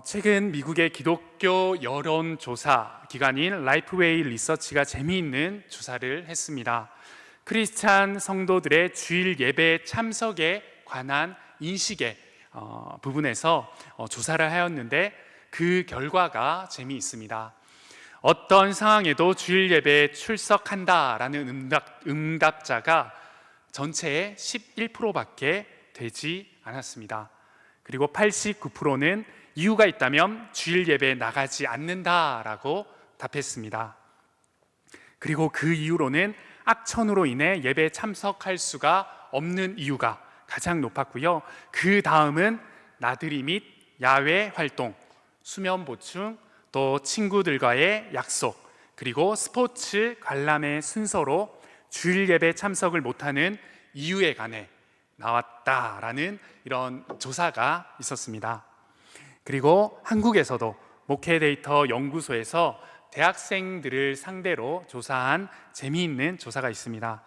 최근 미국의 기독교 여론조사 기관인 라이프웨이 리서치가 재미있는 조사를 했습니다. 크리스찬 성도들의 주일 예배 참석에 관한 인식의 부분에서 조사를 하였는데 그 결과가 재미있습니다. 어떤 상황에도 주일 예배에 출석한다라는 응답자가 전체의 11%밖에 되지 않았습니다. 그리고 89%는 이유가 있다면 주일 예배에 나가지 않는다라고 답했습니다. 그리고 그 이유로는 악천후로 인해 예배에 참석할 수가 없는 이유가 가장 높았고요. 그 다음은 나들이 및 야외 활동, 수면 보충, 또 친구들과의 약속, 그리고 스포츠 관람의 순서로 주일 예배 참석을 못하는 이유에 관해 나왔다라는 이런 조사가 있었습니다. 그리고 한국에서도 목회 데이터 연구소에서 대학생들을 상대로 조사한 재미있는 조사가 있습니다.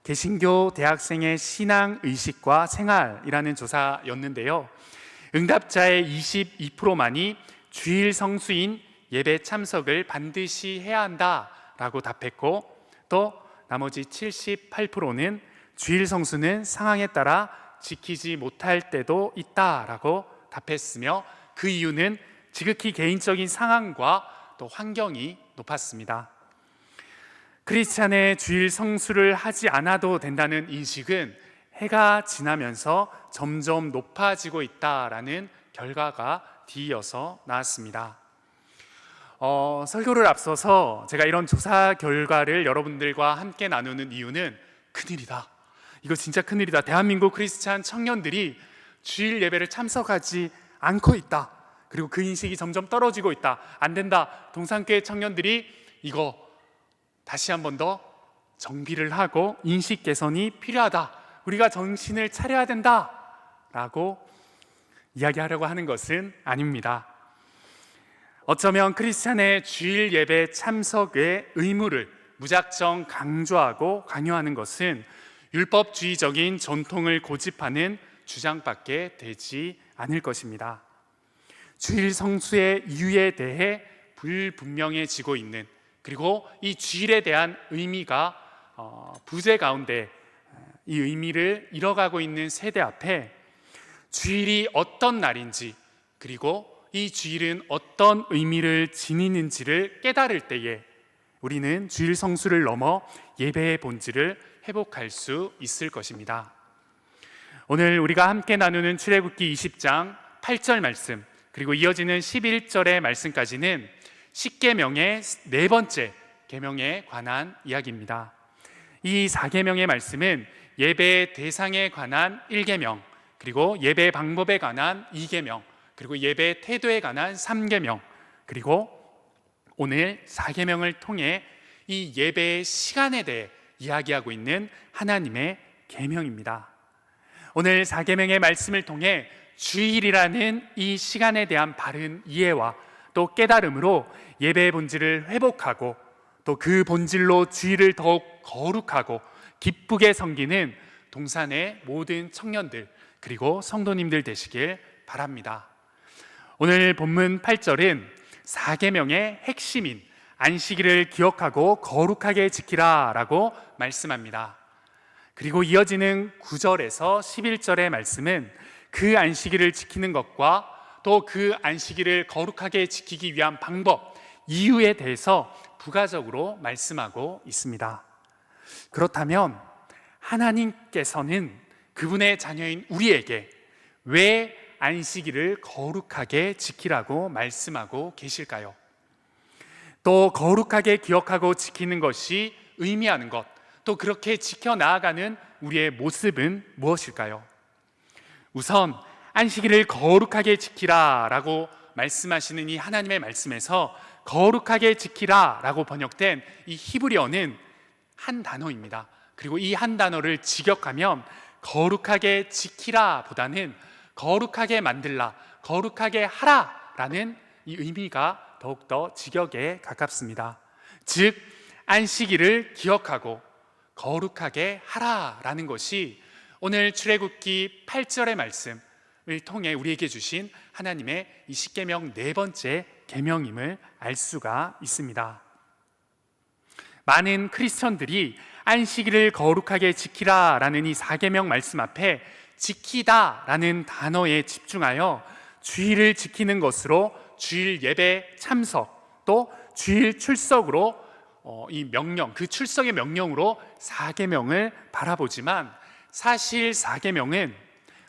개신교 대학생의 신앙 의식과 생활이라는 조사였는데요. 응답자의 22%만이 주일 성수인 예배 참석을 반드시 해야 한다라고 답했고, 또 나머지 78%는 주일 성수는 상황에 따라 지키지 못할 때도 있다라고 답했으며, 그 이유는 지극히 개인적인 상황과 또 환경이 높았습니다. 크리스찬의 주일 성수를 하지 않아도 된다는 인식은 해가 지나면서 점점 높아지고 있다라는 결과가 뒤이어서 나왔습니다. 설교를 앞서서 제가 이런 조사 결과를 여러분들과 함께 나누는 이유는 큰일이다, 이거 진짜 큰일이다, 대한민국 크리스찬 청년들이 주일 예배를 참석하지 않고 있다, 그리고 그 인식이 점점 떨어지고 있다, 안 된다, 동산교회 청년들이 이거 다시 한 번 더 정비를 하고 인식 개선이 필요하다, 우리가 정신을 차려야 된다 라고 이야기하려고 하는 것은 아닙니다. 어쩌면 크리스찬의 주일 예배 참석의 의무를 무작정 강조하고 강요하는 것은 율법주의적인 전통을 고집하는 주장밖에 되지 않을 것입니다. 주일 성수의 이유에 대해 불분명해지고 있는, 그리고 이 주일에 대한 의미가 부재 가운데 이 의미를 잃어가고 있는 세대 앞에 주일이 어떤 날인지, 그리고 이 주일은 어떤 의미를 지니는지를 깨달을 때에 우리는 주일 성수를 넘어 예배의 본질을 회복할 수 있을 것입니다. 오늘 우리가 함께 나누는 출애굽기 20장 8절 말씀, 그리고 이어지는 11절의 말씀까지는 십계명의 네 번째 계명에 관한 이야기입니다. 이 4계명의 말씀은 예배의 대상에 관한 1계명, 그리고 예배 방법에 관한 2계명, 그리고 예배 태도에 관한 3계명, 그리고 오늘 4계명을 통해 이 예배의 시간에 대해 이야기하고 있는 하나님의 계명입니다. 오늘 4계명의 말씀을 통해 주일이라는 이 시간에 대한 바른 이해와 또 깨달음으로 예배의 본질을 회복하고, 또 그 본질로 주일을 더욱 거룩하고 기쁘게 섬기는 동산의 모든 청년들, 그리고 성도님들 되시길 바랍니다. 오늘 본문 8절은 4계명의 핵심인 안식일을 기억하고 거룩하게 지키라 라고 말씀합니다. 그리고 이어지는 9절에서 11절의 말씀은 그 안식일을 지키는 것과 또 그 안식일을 거룩하게 지키기 위한 방법, 이유에 대해서 부가적으로 말씀하고 있습니다. 그렇다면 하나님께서는 그분의 자녀인 우리에게 왜 안식일을 거룩하게 지키라고 말씀하고 계실까요? 또 거룩하게 기억하고 지키는 것이 의미하는 것, 또 그렇게 지켜나아가는 우리의 모습은 무엇일까요? 우선 안식일을 거룩하게 지키라 라고 말씀하시는 이 하나님의 말씀에서 거룩하게 지키라 라고 번역된 이 히브리어는 한 단어입니다. 그리고 이 한 단어를 직역하면 거룩하게 지키라 보다는 거룩하게 만들라, 거룩하게 하라 라는 이 의미가 더욱더 직역에 가깝습니다. 즉 안식일을 기억하고 거룩하게 하라 라는 것이 오늘 출애굽기 8절의 말씀, 통해 우리에게 주신 하나님의 이 십계명 네 번째 계명임을 알 수가 있습니다. 많은 크리스천들이 안식일을 거룩하게 지키라라는 이 4계명 말씀 앞에 지키다라는 단어에 집중하여 주일을 지키는 것으로 주일 예배 참석, 또 주일 출석으로 이 명령, 그 출석의 명령으로 4계명을 바라보지만, 사실 4계명은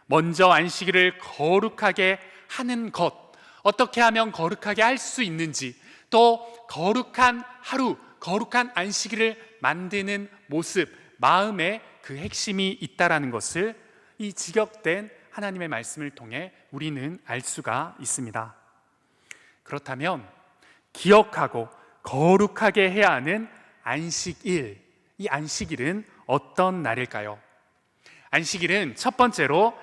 먼저 안식일을 거룩하게 하는 것, 어떻게 하면 거룩하게 할 수 있는지, 또 거룩한 하루, 거룩한 안식일을 만드는 모습, 마음에 그 핵심이 있다라는 것을 이 직역된 하나님의 말씀을 통해 우리는 알 수가 있습니다. 그렇다면 기억하고 거룩하게 해야 하는 안식일, 이 안식일은 어떤 날일까요? 안식일은 첫 번째로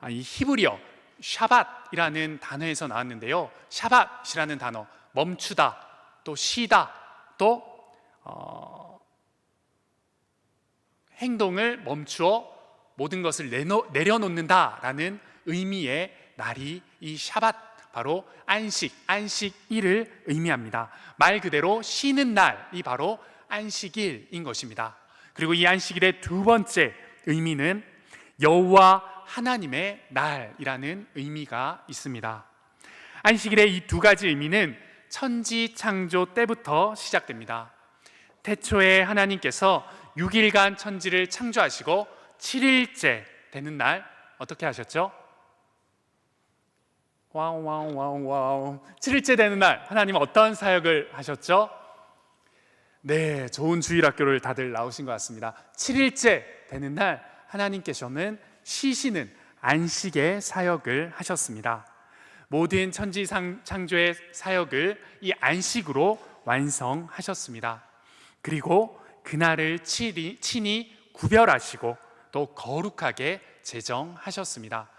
이 히브리어 샤밧이라는 단어에서 나왔는데요, 샤밧이라는 단어, 멈추다, 또 쉬다, 또 행동을 멈추어 모든 것을 내려놓는다라는 의미의 날이 이 샤밧, 바로 안식일을 의미합니다. 말 그대로 쉬는 날이 바로 안식일인 것입니다. 그리고 이 안식일의 두 번째 의미는 여호와 하나님의 날이라는 의미가 있습니다. 안식일의 이 두 가지 의미는 천지 창조 때부터 시작됩니다. 태초에 하나님께서 6일간 천지를 창조하시고 7일째 되는 날 어떻게 하셨죠? 와우. 7일째 되는 날 하나님은 어떤 사역을 하셨죠? 네, 좋은 주일학교를 다들 나오신 것 같습니다. 7일째 되는 날 하나님께서는 쉬시는 안식의 사역을 하셨습니다. 모든 천지 창조의 사역을 이 안식으로 완성하셨습니다. 그리고 그날을 친히 구별하시고 또 거룩하게 제정하셨습니다.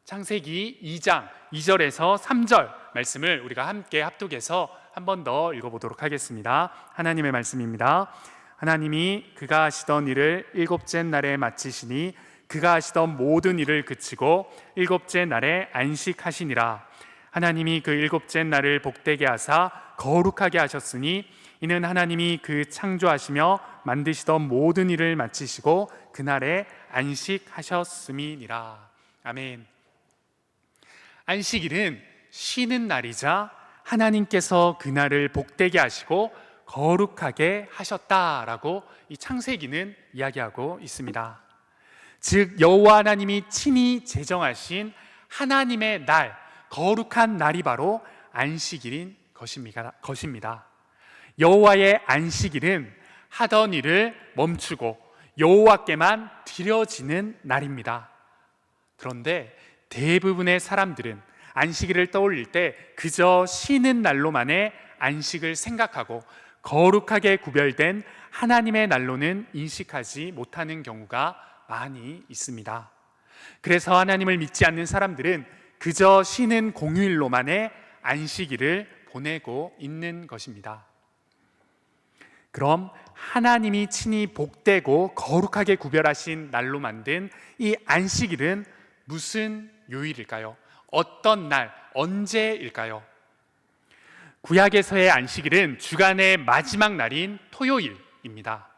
창세기 2장 2절에서 3절 말씀을 우리가 함께 합독해서 한 번 더 읽어보도록 하겠습니다. 하나님의 말씀입니다. 하나님이 그가 하시던 일을 일곱째 날에 마치시니 그가 하시던 모든 일을 그치고 일곱째 날에 안식하시니라. 하나님이 그 일곱째 날을 복되게 하사 거룩하게 하셨으니 이는 하나님이 그 창조하시며 만드시던 모든 일을 마치시고 그날에 안식하셨음이니라. 아멘. 안식일은 쉬는 날이자 하나님께서 그날을 복되게 하시고 거룩하게 하셨다라고 이 창세기는 이야기하고 있습니다. 즉 여호와 하나님이 친히 제정하신 하나님의 날, 거룩한 날이 바로 안식일인 것입니다. 여호와의 안식일은 하던 일을 멈추고 여호와께만 드려지는 날입니다. 그런데 대부분의 사람들은 안식일을 떠올릴 때 그저 쉬는 날로만의 안식을 생각하고 거룩하게 구별된 하나님의 날로는 인식하지 못하는 경우가 많이 있습니다. 그래서 하나님을 믿지 않는 사람들은 그저 쉬는 공휴일로만의 안식일을 보내고 있는 것입니다. 그럼 하나님이 친히 복되고 거룩하게 구별하신 날로 만든 이 안식일은 무슨 요일일까요? 어떤 날, 언제일까요? 구약에서의 안식일은 주간의 마지막 날인 토요일입니다.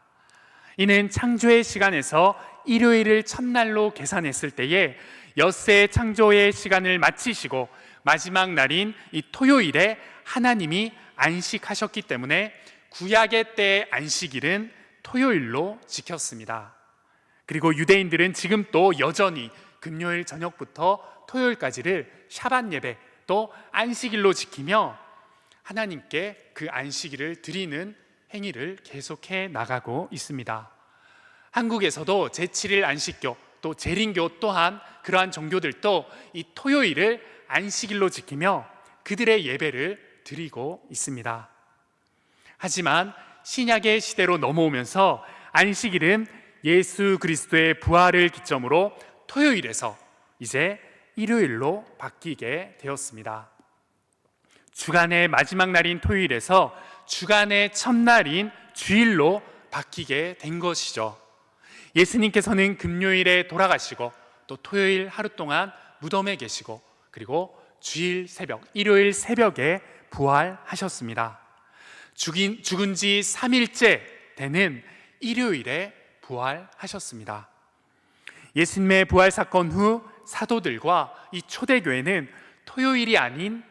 이는 창조의 시간에서 일요일을 첫날로 계산했을 때에 엿새의 창조의 시간을 마치시고 마지막 날인 이 토요일에 하나님이 안식하셨기 때문에 구약의 때의 안식일은 토요일로 지켰습니다. 그리고 유대인들은 지금 또 여전히 금요일 저녁부터 토요일까지를 샤밧 예배 또 안식일로 지키며 하나님께 그 안식일을 드리는 행위를 계속해 나가고 있습니다. 한국에서도 제7일 안식교 또 재림교 또한 그러한 종교들도 이 토요일을 안식일로 지키며 그들의 예배를 드리고 있습니다. 하지만 신약의 시대로 넘어오면서 안식일은 예수 그리스도의 부활을 기점으로 토요일에서 이제 일요일로 바뀌게 되었습니다. 주간의 마지막 날인 토요일에서 주간의 첫날인 주일로 바뀌게 된 것이죠. 예수님께서는 금요일에 돌아가시고 또 토요일 하루 동안 무덤에 계시고 그리고 주일 새벽, 일요일 새벽에 부활하셨습니다. 죽은 지 3일째 되는 일요일에 부활하셨습니다. 예수님의 부활 사건 후 사도들과 이 초대교회는 토요일이 아닌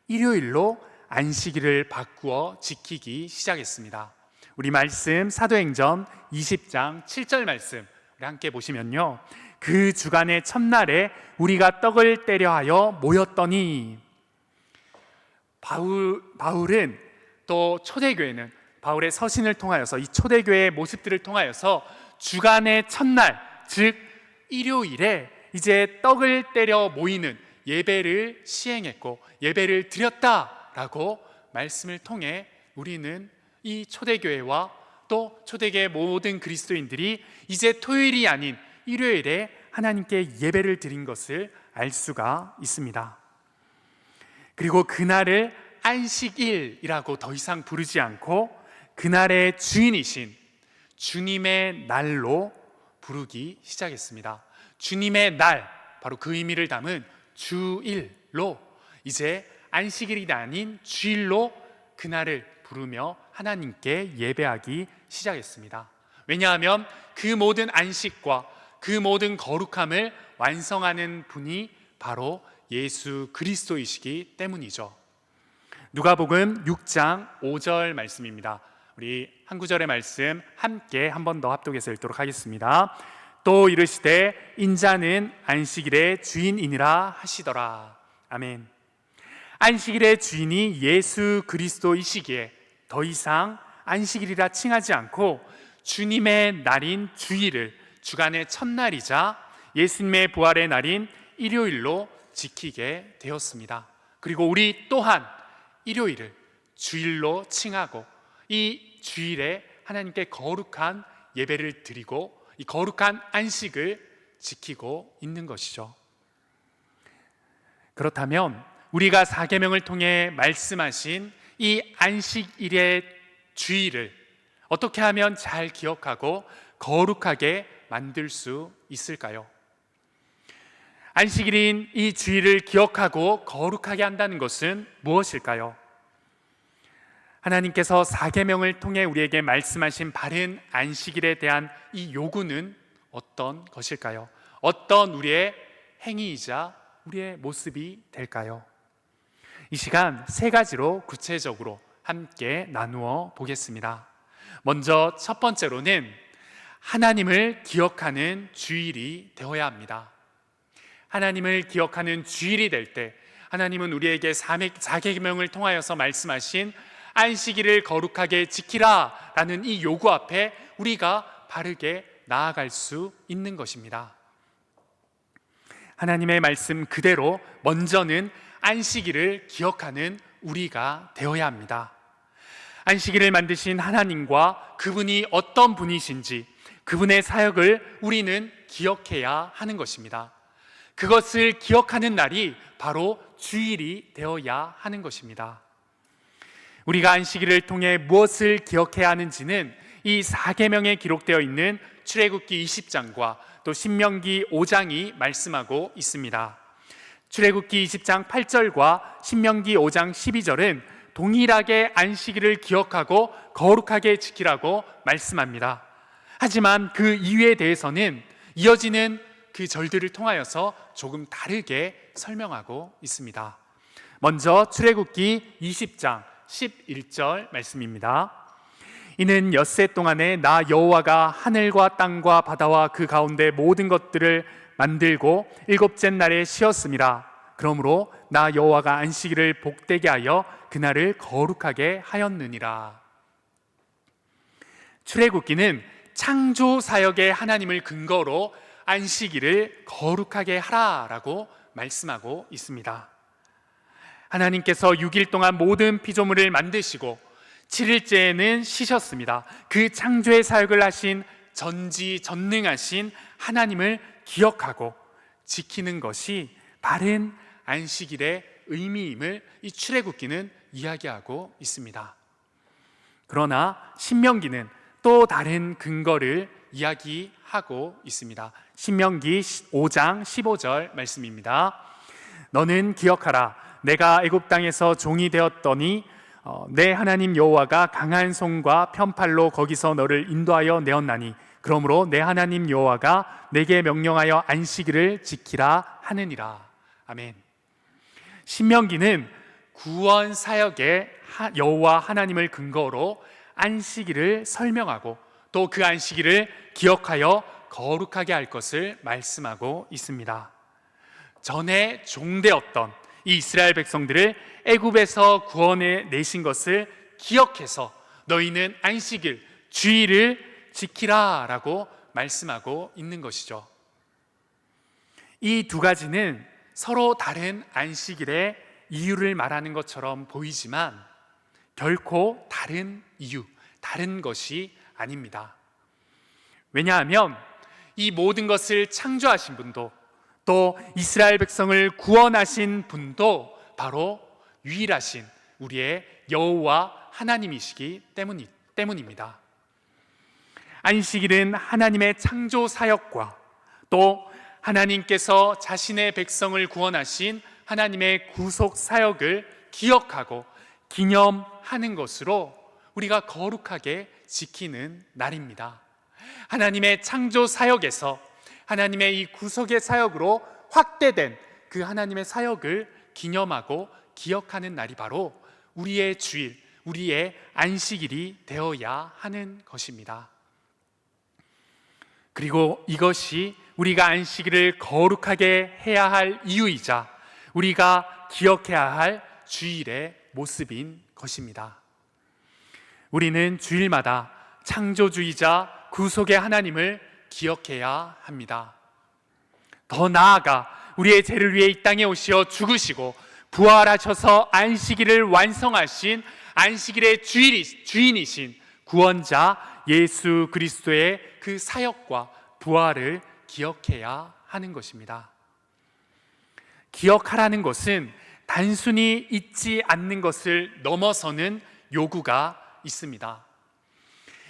일요일로 안식일을 바꾸어 지키기 시작했습니다. 우리 말씀 사도행전 20장 7절 말씀 우리 함께 보시면요, 그 주간의 첫날에 우리가 떡을 떼려 하여 모였더니, 바울은 또 초대교회는 바울의 서신을 통하여서 이 초대교회의 모습들을 통하여서 주간의 첫날, 즉 일요일에 이제 떡을 떼려 모이는 예배를 시행했고 예배를 드렸다라고 말씀을 통해 우리는 이 초대교회와 또 초대교회 모든 그리스도인들이 이제 토요일이 아닌 일요일에 하나님께 예배를 드린 것을 알 수가 있습니다. 그리고 그날을 안식일이라고 더 이상 부르지 않고 그날의 주인이신 주님의 날로 부르기 시작했습니다. 주님의 날, 바로 그 의미를 담은 주일로, 이제 안식일이 아닌 주일로 그날을 부르며 하나님께 예배하기 시작했습니다. 왜냐하면 그 모든 안식과 그 모든 거룩함을 완성하는 분이 바로 예수 그리스도이시기 때문이죠. 누가복음 6장 5절 말씀입니다. 우리 한 구절의 말씀 함께 한 번 더 합독해서 읽도록 하겠습니다. 또 이르시되 인자는 안식일의 주인이니라 하시더라. 아멘. 안식일의 주인이 예수 그리스도이시기에 더 이상 안식일이라 칭하지 않고 주님의 날인 주일을 주간의 첫날이자 예수님의 부활의 날인 일요일로 지키게 되었습니다. 그리고 우리 또한 일요일을 주일로 칭하고 이 주일에 하나님께 거룩한 예배를 드리고 이 거룩한 안식을 지키고 있는 것이죠. 그렇다면 우리가 사계명을 통해 말씀하신 이 안식일의 주일을 어떻게 하면 잘 기억하고 거룩하게 만들 수 있을까요? 안식일인 이 주일을 기억하고 거룩하게 한다는 것은 무엇일까요? 하나님께서 사계명을 통해 우리에게 말씀하신 바른 안식일에 대한 이 요구는 어떤 것일까요? 어떤 우리의 행위이자 우리의 모습이 될까요? 이 시간 세 가지로 구체적으로 함께 나누어 보겠습니다. 먼저 첫 번째로는 하나님을 기억하는 주일이 되어야 합니다. 하나님을 기억하는 주일이 될 때 하나님은 우리에게 사계명을 통하여서 말씀하신 안식일을 거룩하게 지키라 라는 이 요구 앞에 우리가 바르게 나아갈 수 있는 것입니다. 하나님의 말씀 그대로 먼저는 안식일을 기억하는 우리가 되어야 합니다. 안식일을 만드신 하나님과 그분이 어떤 분이신지 그분의 사역을 우리는 기억해야 하는 것입니다. 그것을 기억하는 날이 바로 주일이 되어야 하는 것입니다. 우리가 안식일을 통해 무엇을 기억해야 하는지는 이 사계명에 기록되어 있는 출애굽기 20장과 또 신명기 5장이 말씀하고 있습니다. 출애굽기 20장 8절과 신명기 5장 12절은 동일하게 안식일을 기억하고 거룩하게 지키라고 말씀합니다. 하지만 그 이유에 대해서는 이어지는 그 절들을 통하여서 조금 다르게 설명하고 있습니다. 먼저 출애굽기 20장 11절 말씀입니다. 이는 엿새 동안에 나 여호와가 하늘과 땅과 바다와 그 가운데 모든 것들을 만들고 일곱째 날에 쉬었음이라. 그러므로 나 여호와가 안식일을 복되게 하여 그날을 거룩하게 하였느니라. 출애굽기는 창조 사역의 하나님을 근거로 안식일을 거룩하게 하라라고 말씀하고 있습니다. 하나님께서 6일 동안 모든 피조물을 만드시고 7일째에는 쉬셨습니다. 그 창조의 사역을 하신 전지전능하신 하나님을 기억하고 지키는 것이 바른 안식일의 의미임을 이 출애굽기는 이야기하고 있습니다. 그러나 신명기는 또 다른 근거를 이야기하고 하고 있습니다. 신명기 5장 15절 말씀입니다. 너는 기억하라. 내가 애굽 땅에서 종이 되었더니 내 하나님 여호와가 강한 손과 편팔로 거기서 너를 인도하여 내었나니 그러므로 내 하나님 여호와가 내게 명령하여 안식일을 지키라 하느니라. 아멘. 신명기는 구원 사역의 여호와 하나님을 근거로 안식일을 설명하고 또 그 안식일을 기억하여 거룩하게 할 것을 말씀하고 있습니다. 전에 종되었던 이 이스라엘 백성들을 애굽에서 구원해 내신 것을 기억해서 너희는 안식일, 주일을 지키라 라고 말씀하고 있는 것이죠. 이 두 가지는 서로 다른 안식일의 이유를 말하는 것처럼 보이지만 결코 다른 이유, 다른 것이 아닙니다. 왜냐하면 이 모든 것을 창조하신 분도 또 이스라엘 백성을 구원하신 분도 바로 유일하신 우리의 여호와 하나님이시기 때문입니다. 안식일은 하나님의 창조 사역과 또 하나님께서 자신의 백성을 구원하신 하나님의 구속 사역을 기억하고 기념하는 것으로 우리가 거룩하게 지키는 날입니다. 하나님의 창조 사역에서 하나님의 이 구속의 사역으로 확대된 그 하나님의 사역을 기념하고 기억하는 날이 바로 우리의 주일, 우리의 안식일이 되어야 하는 것입니다. 그리고 이것이 우리가 안식일을 거룩하게 해야 할 이유이자 우리가 기억해야 할 주일의 모습인 것입니다. 우리는 주일마다 창조주이자 구속의 하나님을 기억해야 합니다. 더 나아가 우리의 죄를 위해 이 땅에 오시어 죽으시고 부활하셔서 안식일을 완성하신 안식일의 주인이신 구원자 예수 그리스도의 그 사역과 부활을 기억해야 하는 것입니다. 기억하라는 것은 단순히 잊지 않는 것을 넘어서는 요구가 있습니다.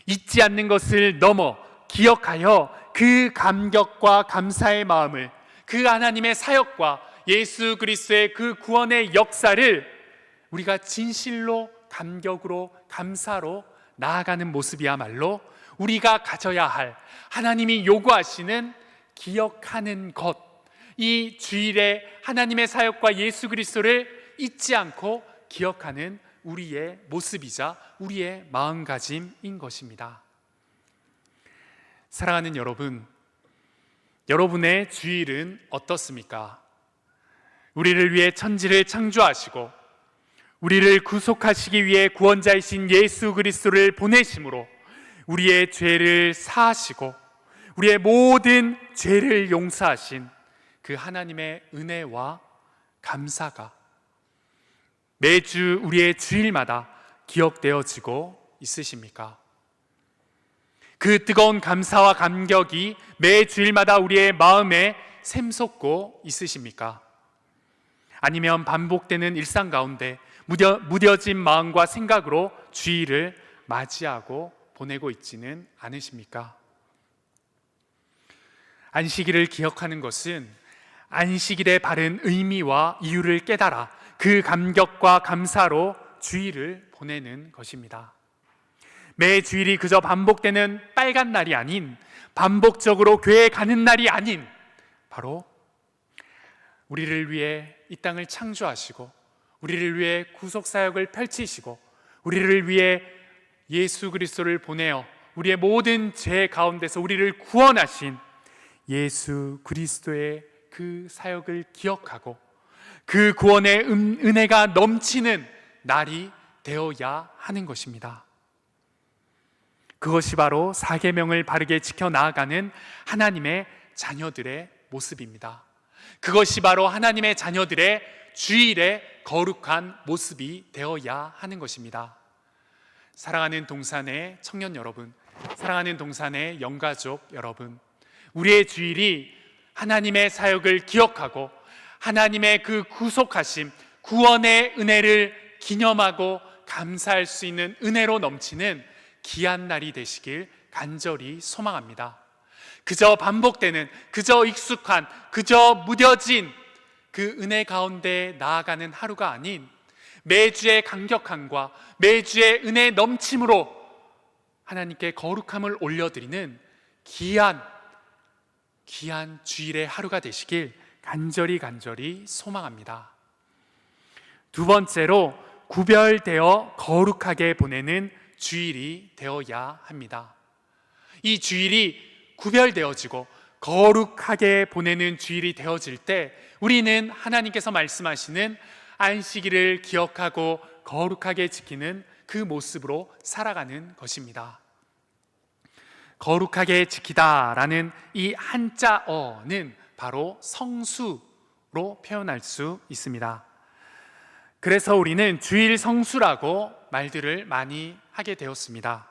잊지 않는 것을 넘어 기억하여 그 감격과 감사의 마음을, 그 하나님의 사역과 예수 그리스도의 그 구원의 역사를 우리가 진실로 감격으로 감사로 나아가는 모습이야말로 우리가 가져야 할 하나님이 요구하시는 기억하는 것, 이 주일에 하나님의 사역과 예수 그리스도를 잊지 않고 기억하는 우리의 모습이자 우리의 마음가짐인 것입니다. 사랑하는 여러분, 여러분의 주일은 어떻습니까? 우리를 위해 천지를 창조하시고 우리를 구속하시기 위해 구원자이신 예수 그리스도를 보내심으로 우리의 죄를 사하시고 우리의 모든 죄를 용서하신 그 하나님의 은혜와 감사가 매주 우리의 주일마다 기억되어지고 있으십니까? 그 뜨거운 감사와 감격이 매 주일마다 우리의 마음에 샘솟고 있으십니까? 아니면 반복되는 일상 가운데 무뎌진 마음과 생각으로 주일을 맞이하고 보내고 있지는 않으십니까? 안식일을 기억하는 것은 안식일의 바른 의미와 이유를 깨달아 그 감격과 감사로 주일을 보내는 것입니다. 매 주일이 그저 반복되는 빨간 날이 아닌, 반복적으로 교회에 가는 날이 아닌, 바로 우리를 위해 이 땅을 창조하시고 우리를 위해 구속사역을 펼치시고 우리를 위해 예수 그리스도를 보내어 우리의 모든 죄 가운데서 우리를 구원하신 예수 그리스도의 그 사역을 기억하고 그 구원의 은혜가 넘치는 날이 되어야 하는 것입니다. 그것이 바로 사계명을 바르게 지켜 나아가는 하나님의 자녀들의 모습입니다. 그것이 바로 하나님의 자녀들의 주일의 거룩한 모습이 되어야 하는 것입니다. 사랑하는 동산의 청년 여러분, 사랑하는 동산의 영가족 여러분, 우리의 주일이 하나님의 사역을 기억하고 하나님의 그 구속하심, 구원의 은혜를 기념하고 감사할 수 있는 은혜로 넘치는 귀한 날이 되시길 간절히 소망합니다. 그저 반복되는, 그저 익숙한, 그저 무뎌진 그 은혜 가운데 나아가는 하루가 아닌 매주의 감격함과 매주의 은혜 넘침으로 하나님께 거룩함을 올려드리는 귀한 주일의 하루가 되시길 간절히 소망합니다. 두 번째로, 구별되어 거룩하게 보내는 주일이 되어야 합니다. 이 주일이 구별되어지고 거룩하게 보내는 주일이 되어질 때 우리는 하나님께서 말씀하시는 안식일을 기억하고 거룩하게 지키는 그 모습으로 살아가는 것입니다. 거룩하게 지키다라는 이 한자어는 바로 성수로 표현할 수 있습니다. 그래서 우리는 주일 성수라고 말들을 많이 하게 되었습니다.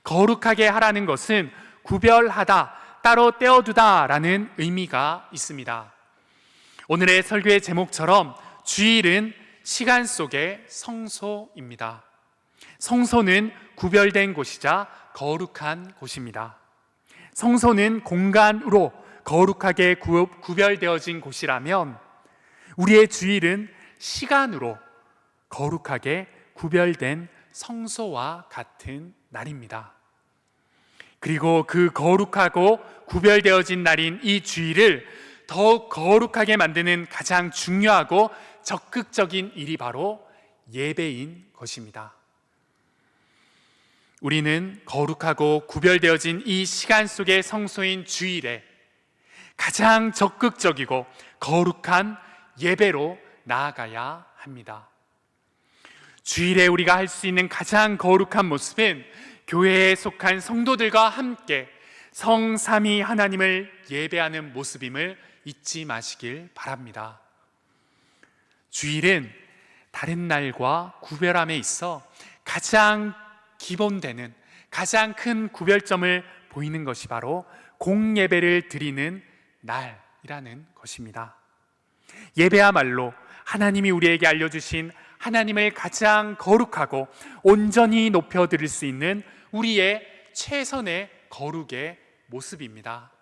거룩하게 하라는 것은 구별하다, 따로 떼어두다 라는 의미가 있습니다. 오늘의 설교의 제목처럼 주일은 시간 속의 성소입니다. 성소는 구별된 곳이자 거룩한 곳입니다. 성소는 공간으로 거룩하게 구별되어진 곳이라면 우리의 주일은 시간으로 거룩하게 구별된 성소와 같은 날입니다. 그리고 그 거룩하고 구별되어진 날인 이 주일을 더욱 거룩하게 만드는 가장 중요하고 적극적인 일이 바로 예배인 것입니다. 우리는 거룩하고 구별되어진 이 시간 속의 성소인 주일에 가장 적극적이고 거룩한 예배로 나아가야 합니다. 주일에 우리가 할 수 있는 가장 거룩한 모습은 교회에 속한 성도들과 함께 성삼위 하나님을 예배하는 모습임을 잊지 마시길 바랍니다. 주일은 다른 날과 구별함에 있어 가장 기본되는, 가장 큰 구별점을 보이는 것이 바로 공예배를 드리는 날이라는 것입니다. 예배야말로 하나님이 우리에게 알려주신 하나님을 가장 거룩하고 온전히 높여드릴 수 있는 우리의 최선의 거룩의 모습입니다.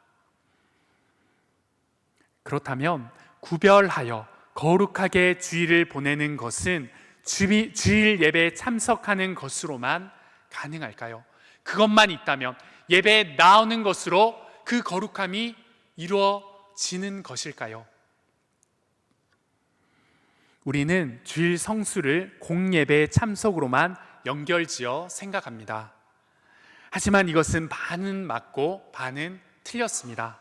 그렇다면 구별하여 거룩하게 주일을 보내는 것은 주일 예배에 참석하는 것으로만 가능할까요? 그것만 있다면, 예배에 나오는 것으로 그 거룩함이 이루어지는 것일까요? 우리는 주일 성수를 공예배 참석으로만 연결지어 생각합니다. 하지만 이것은 반은 맞고 반은 틀렸습니다.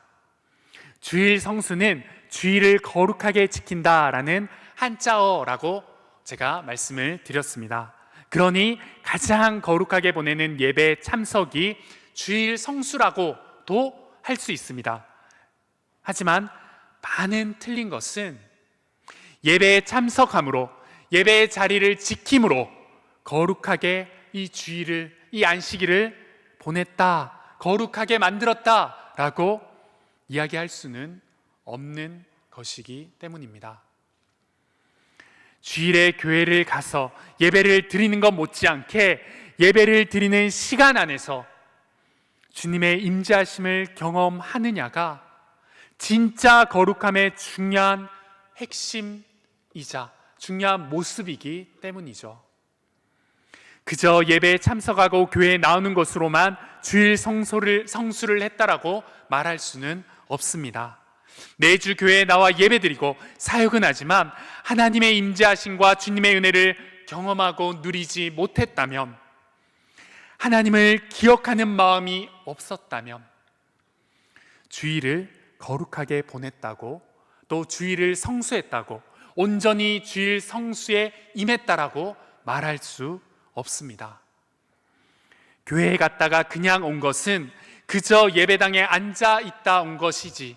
주일 성수는 주일을 거룩하게 지킨다라는 한자어라고 제가 말씀을 드렸습니다. 그러니 가장 거룩하게 보내는 예배 참석이 주일 성수라고도 할 수 있습니다. 하지만 반은 틀린 것은 예배에 참석함으로, 예배의 자리를 지킴으로 거룩하게 이 주일을, 이 안식일을 보냈다, 거룩하게 만들었다 라고 이야기할 수는 없는 것이기 때문입니다. 주일에 교회를 가서 예배를 드리는 것 못지않게 예배를 드리는 시간 안에서 주님의 임재하심을 경험하느냐가 진짜 거룩함의 중요한 핵심이자 중요한 모습이기 때문이죠. 그저 예배에 참석하고 교회에 나오는 것으로만 주일 성수를 했다라고 말할 수는 없습니다. 매주 교회에 나와 예배드리고 사역은 하지만 하나님의 임재하심과 주님의 은혜를 경험하고 누리지 못했다면, 하나님을 기억하는 마음이 없었다면 주일을 거룩하게 보냈다고, 또 주일을 성수했다고, 온전히 주일 성수에 임했다라고 말할 수 없습니다. 교회에 갔다가 그냥 온 것은 그저 예배당에 앉아 있다 온 것이지,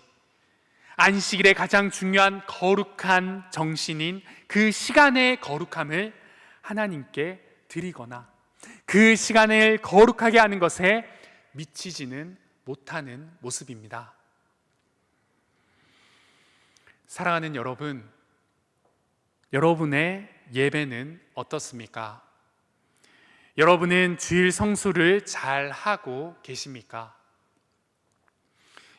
안식일의 가장 중요한 거룩한 정신인 그 시간의 거룩함을 하나님께 드리거나 그 시간을 거룩하게 하는 것에 미치지는 못하는 모습입니다. 사랑하는 여러분, 여러분의 예배는 어떻습니까? 여러분은 주일 성수를 잘 하고 계십니까?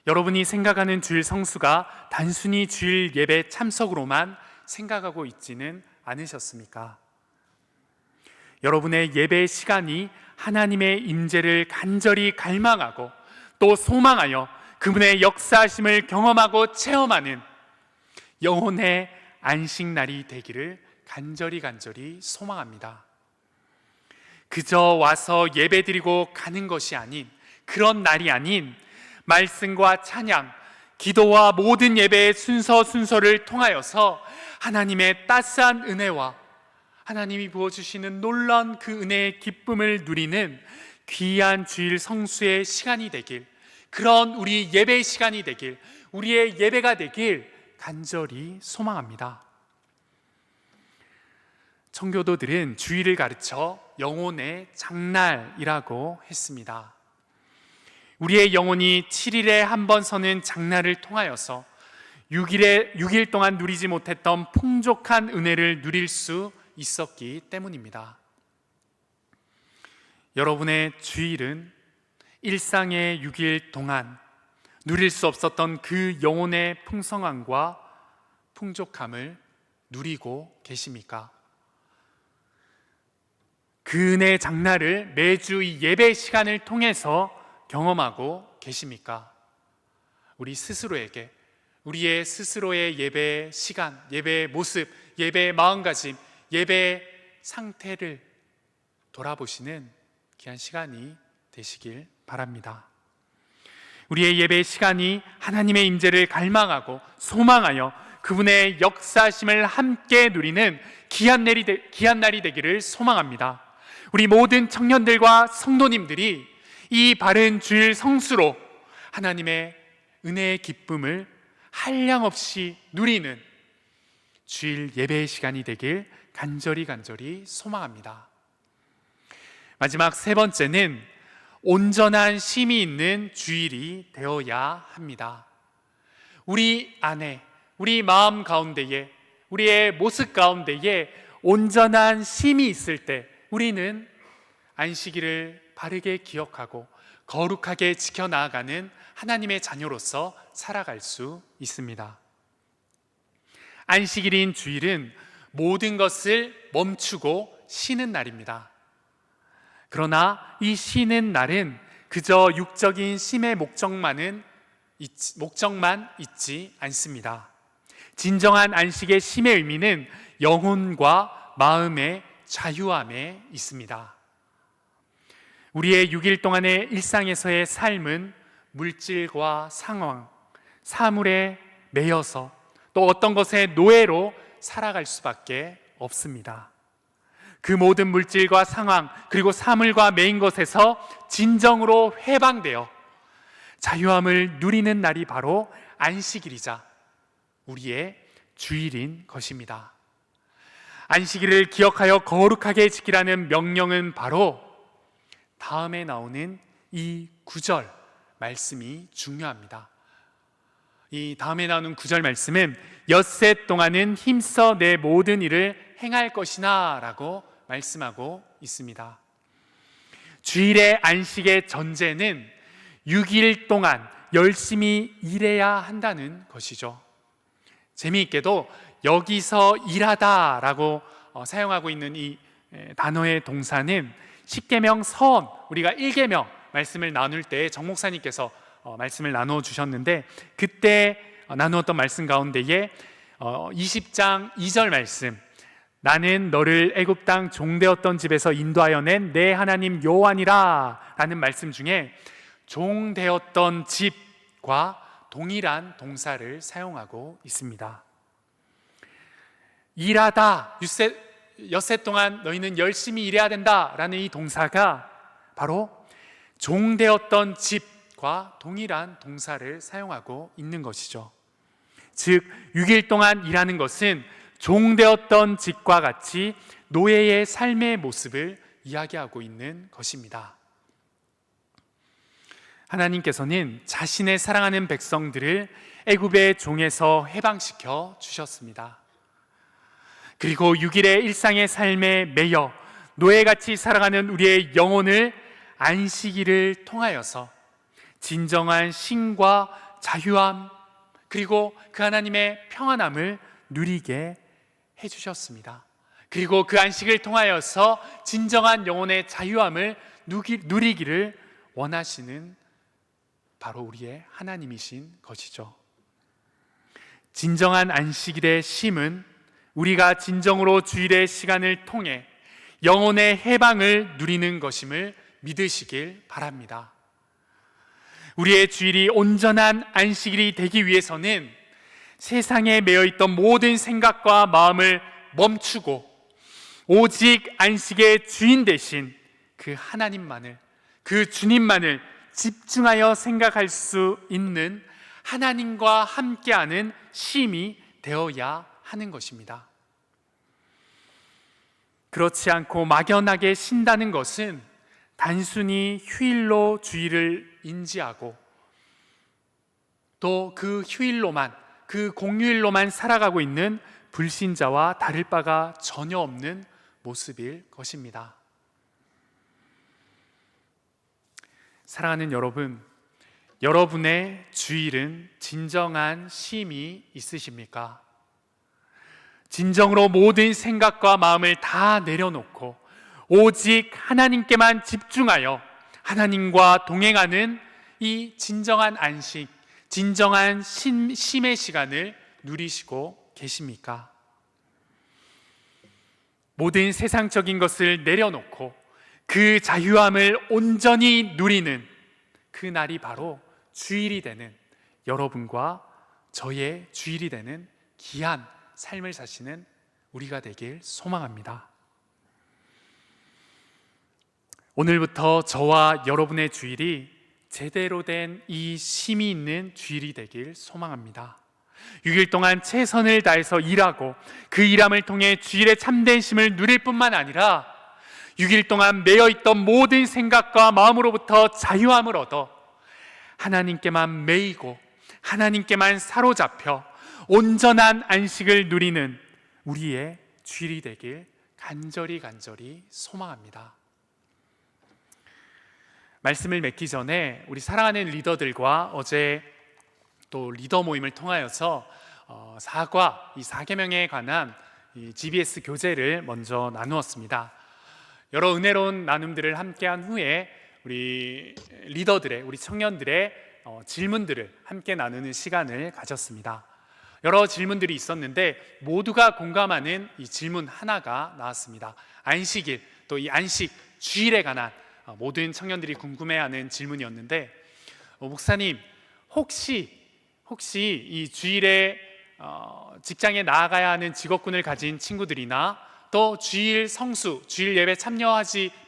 여러분이 생각하는 주일 성수가 단순히 주일 예배 참석으로만 생각하고 있지는 않으셨습니까? 여러분의 예배 시간이 하나님의 임재를 간절히 갈망하고 또 소망하여 그분의 역사하심을 경험하고 체험하는 영혼의 안식날이 되기를 간절히 소망합니다. 그저 와서 예배드리고 가는 것이 아닌, 그런 날이 아닌 말씀과 찬양, 기도와 모든 예배의 순서를 통하여서 하나님의 따스한 은혜와 하나님이 부어주시는 놀라운 그 은혜의 기쁨을 누리는 귀한 주일 성수의 시간이 되길, 그런 우리 예배의 시간이 되길, 우리의 예배가 되길 간절히 소망합니다. 청교도들은 주일을 가르쳐 영혼의 장날이라고 했습니다. 우리의 영혼이 7일에 한 번 서는 장날을 통하여서 6일 동안 누리지 못했던 풍족한 은혜를 누릴 수 있었기 때문입니다. 여러분의 주일은 일상의 6일 동안 누릴 수 없었던 그 영혼의 풍성함과 풍족함을 누리고 계십니까? 그 은혜의 장날을 매주 이 예배 시간을 통해서 경험하고 계십니까? 우리 스스로에게, 우리의 스스로의 예배 시간, 예배의 모습, 예배의 마음가짐, 예배의 상태를 돌아보시는 귀한 시간이 되시길 바랍니다. 우리의 예배 시간이 하나님의 임재를 갈망하고 소망하여 그분의 역사심을 함께 누리는 귀한 날이 되기를 소망합니다. 우리 모든 청년들과 성도님들이 이 바른 주일 성수로 하나님의 은혜의 기쁨을 한량없이 누리는 주일 예배의 시간이 되길 간절히 소망합니다. 마지막 세 번째는 온전한 쉼이 있는 주일이 되어야 합니다. 우리 안에, 우리 마음 가운데에, 우리의 모습 가운데에 온전한 쉼이 있을 때 우리는 안식일을 바르게 기억하고 거룩하게 지켜나가는 하나님의 자녀로서 살아갈 수 있습니다. 안식일인 주일은 모든 것을 멈추고 쉬는 날입니다. 그러나 이 쉬는 날은 그저 육적인 쉼의 목적만 있지 않습니다. 진정한 안식의 쉼의 의미는 영혼과 마음의 자유함에 있습니다. 우리의 6일 동안의 일상에서의 삶은 물질과 상황, 사물에 매여서 또 어떤 것의 노예로 살아갈 수밖에 없습니다. 그 모든 물질과 상황 그리고 사물과 매인 것에서 진정으로 해방되어 자유함을 누리는 날이 바로 안식일이자 우리의 주일인 것입니다. 안식일을 기억하여 거룩하게 지키라는 명령은 바로 다음에 나오는 이 9절 말씀이 중요합니다. 이 다음에 나오는 9절 말씀은 엿새 동안은 힘써 내 모든 일을 행할 것이나 라고 말씀하고 있습니다. 주일의 안식의 전제는 6일 동안 열심히 일해야 한다는 것이죠. 재미있게도 여기서 일하다 라고 사용하고 있는 이 단어의 동사는 십계명 선, 우리가 1계명 말씀을 나눌 때 정 목사님께서 말씀을 나누어 주셨는데, 그때 나누었던 말씀 가운데에 20장 2절 말씀, 나는 너를 애굽 땅 종되었던 집에서 인도하여 낸 내 하나님 여호와니라 라는 말씀 중에 종되었던 집과 동일한 동사를 사용하고 있습니다. 일하다, 엿새 동안 너희는 열심히 일해야 된다라는 이 동사가 바로 종되었던 집과 동일한 동사를 사용하고 있는 것이죠. 즉 6일 동안 일하는 것은 종되었던 집과 같이 노예의 삶의 모습을 이야기하고 있는 것입니다. 하나님께서는 자신의 사랑하는 백성들을 애굽의 종에서 해방시켜 주셨습니다. 그리고 6일의 일상의 삶에 매여 노예같이 살아가는 우리의 영혼을 안식일을 통하여서 진정한 쉼과 자유함, 그리고 그 하나님의 평안함을 누리게 해주셨습니다. 그리고 그 안식을 통하여서 진정한 영혼의 자유함을 누리기를 원하시는 바로 우리의 하나님이신 것이죠. 진정한 안식일의 쉼은 우리가 진정으로 주일의 시간을 통해 영혼의 해방을 누리는 것임을 믿으시길 바랍니다. 우리의 주일이 온전한 안식일이 되기 위해서는 세상에 매여있던 모든 생각과 마음을 멈추고 오직 안식의 주인 되신 그 하나님만을, 그 주님만을 집중하여 생각할 수 있는 하나님과 함께하는 쉼이 되어야 하는 것입니다. 그렇지 않고 막연하게 쉰다는 것은 단순히 휴일로 주일을 인지하고 또 그 휴일로만, 그 공휴일로만 살아가고 있는 불신자와 다를 바가 전혀 없는 모습일 것입니다. 사랑하는 여러분, 여러분의 주일은 진정한 쉼이 있으십니까? 진정으로 모든 생각과 마음을 다 내려놓고 오직 하나님께만 집중하여 하나님과 동행하는 이 진정한 안식, 진정한 쉼의 시간을 누리시고 계십니까? 모든 세상적인 것을 내려놓고 그 자유함을 온전히 누리는 그 날이 바로 주일이 되는, 여러분과 저의 주일이 되는 귀한 삶을 사시는 우리가 되길 소망합니다. 오늘부터 저와 여러분의 주일이 제대로 된 이 쉼이 있는 주일이 되길 소망합니다. 6일 동안 최선을 다해서 일하고 그 일함을 통해 주일의 참된 쉼을 누릴 뿐만 아니라 6일 동안 매여있던 모든 생각과 마음으로부터 자유함을 얻어 하나님께만 매이고 하나님께만 사로잡혀 온전한 안식을 누리는 우리의 주일이 되길 간절히 소망합니다. 말씀을 맺기 전에 우리 사랑하는 리더들과 어제 또 리더 모임을 통하여서 이 4계명에 관한 이 GBS 교재를 먼저 나누었습니다. 여러 은혜로운 나눔들을 함께한 후에 우리 리더들의, 우리 청년들의 질문들을 함께 나누는 시간을 가졌습니다. 여러 질문들이 있었는데 모두가 공감하는 이 질문 하나가 나왔습니다. 안식일, 또 이 안식, 주일에 관한 모든 청년들이 궁금해하는 질문이었는데 목사님, 혹시 이 주일에 직장에 나아가야 하는 직업군을 가진 친구들이나 또 주일 성수, 주일 예배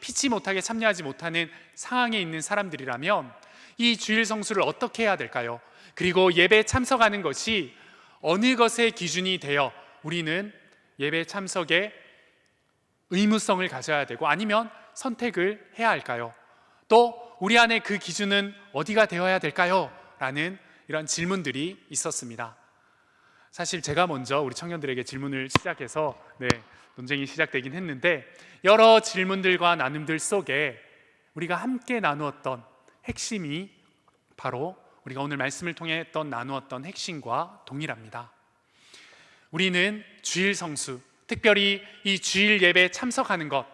피치 못하게 참여하지 못하는 상황에 있는 사람들이라면 이 주일 성수를 어떻게 해야 될까요? 그리고 예배에 참석하는 것이 어느 것의 기준이 되어 우리는 예배 참석에 의무성을 가져야 되고 아니면 선택을 해야 할까요? 또 우리 안에 그 기준은 어디가 되어야 될까요? 라는 이런 질문들이 있었습니다. 사실 제가 먼저 우리 청년들에게 질문을 시작해서 논쟁이 시작되긴 했는데 여러 질문들과 나눔들 속에 우리가 함께 나누었던 핵심이 바로 우리가 오늘 말씀을 통해 나누었던 핵심과 동일합니다. 우리는 주일 성수, 특별히 이 주일 예배에 참석하는 것,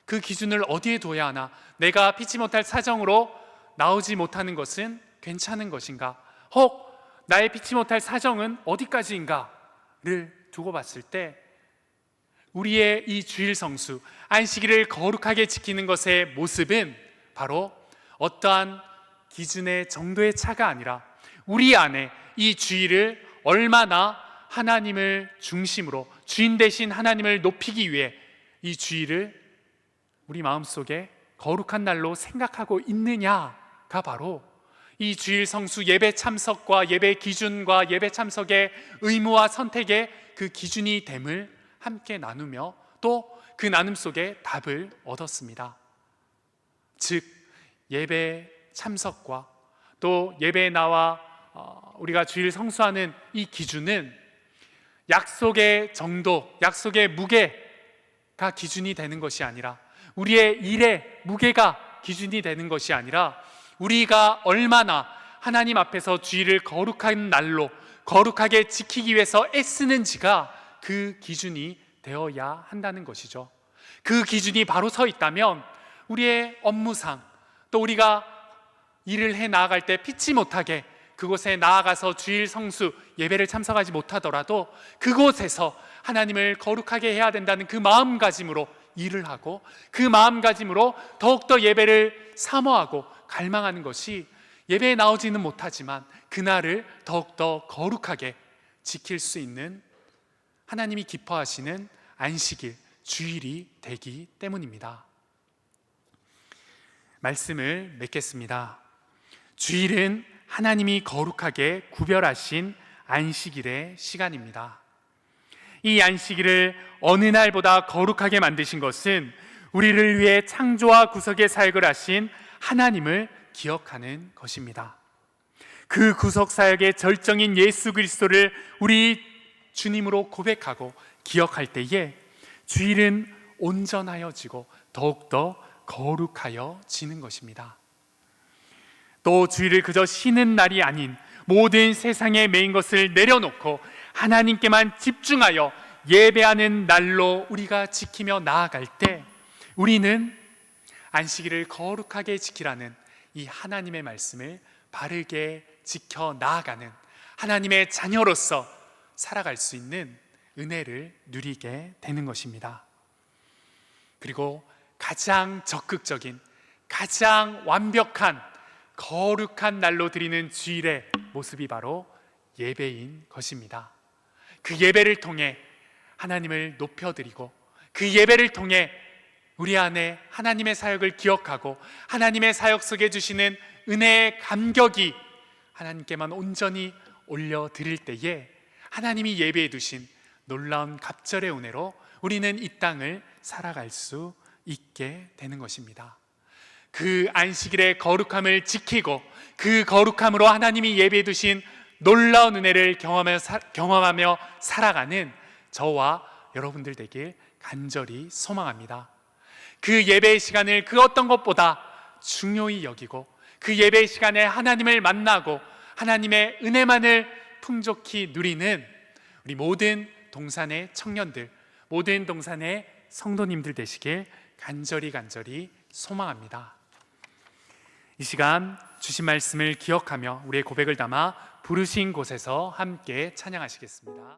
그 기준을 어디에 둬야 하나? 내가 피치 못할 사정으로 나오지 못하는 것은 괜찮은 것인가? 혹 나의 피치 못할 사정은 어디까지인가를 두고 봤을 때 우리의 이 주일 성수, 안식일을 거룩하게 지키는 것의 모습은 바로 어떠한 기준의 정도의 차가 아니라 우리 안에 이 주일을 얼마나 하나님을 중심으로, 주인 되신 하나님을 높이기 위해 이 주일을 우리 마음속에 거룩한 날로 생각하고 있느냐가 바로 이 주일 성수 예배 참석과 예배 기준과 예배 참석의 의무와 선택의 그 기준이 됨을 함께 나누며 또 그 나눔 속에 답을 얻었습니다. 즉 예배 참석과 또 예배에 나와 우리가 주일 성수하는 이 기준은 약속의 정도, 약속의 무게가 기준이 되는 것이 아니라 우리의 일의 무게가 기준이 되는 것이 아니라 우리가 얼마나 하나님 앞에서 주일을 거룩한 날로 거룩하게 지키기 위해서 애쓰는지가 그 기준이 되어야 한다는 것이죠. 그 기준이 바로 서 있다면 우리의 업무상, 또 우리가 일을 해 나아갈 때 피치 못하게 그곳에 나아가서 주일 성수 예배를 참석하지 못하더라도 그곳에서 하나님을 거룩하게 해야 된다는 그 마음가짐으로 일을 하고, 그 마음가짐으로 더욱더 예배를 사모하고 갈망하는 것이 예배에 나오지는 못하지만 그날을 더욱더 거룩하게 지킬 수 있는, 하나님이 기뻐하시는 안식일, 주일이 되기 때문입니다. 말씀을 맺겠습니다. 주일은 하나님이 거룩하게 구별하신 안식일의 시간입니다. 이 안식일을 어느 날보다 거룩하게 만드신 것은 우리를 위해 창조와 구속의 사역을 하신 하나님을 기억하는 것입니다. 그 구속 사역의 절정인 예수 그리스도를 우리 주님으로 고백하고 기억할 때에 주일은 온전하여지고 더욱더 거룩하여지는 것입니다. 또 주일을 그저 쉬는 날이 아닌 모든 세상에 매인 것을 내려놓고 하나님께만 집중하여 예배하는 날로 우리가 지키며 나아갈 때 우리는 안식일을 거룩하게 지키라는 이 하나님의 말씀을 바르게 지켜 나아가는 하나님의 자녀로서 살아갈 수 있는 은혜를 누리게 되는 것입니다. 그리고 가장 적극적인, 가장 완벽한 거룩한 날로 드리는 주일의 모습이 바로 예배인 것입니다. 그 예배를 통해 하나님을 높여드리고, 그 예배를 통해 우리 안에 하나님의 사역을 기억하고 하나님의 사역 속에 주시는 은혜의 감격이 하나님께만 온전히 올려드릴 때에 하나님이 예배해 두신 놀라운 갑절의 은혜로 우리는 이 땅을 살아갈 수 있게 되는 것입니다. 그 안식일의 거룩함을 지키고 그 거룩함으로 하나님이 예배해 두신 놀라운 은혜를 경험하며 살아가는 저와 여러분들 되길 간절히 소망합니다. 그 예배의 시간을 그 어떤 것보다 중요히 여기고 그 예배의 시간에 하나님을 만나고 하나님의 은혜만을 풍족히 누리는 우리 모든 동산의 청년들, 모든 동산의 성도님들 되시길 간절히 소망합니다. 이 시간 주신 말씀을 기억하며 우리의 고백을 담아 부르신 곳에서 함께 찬양하시겠습니다.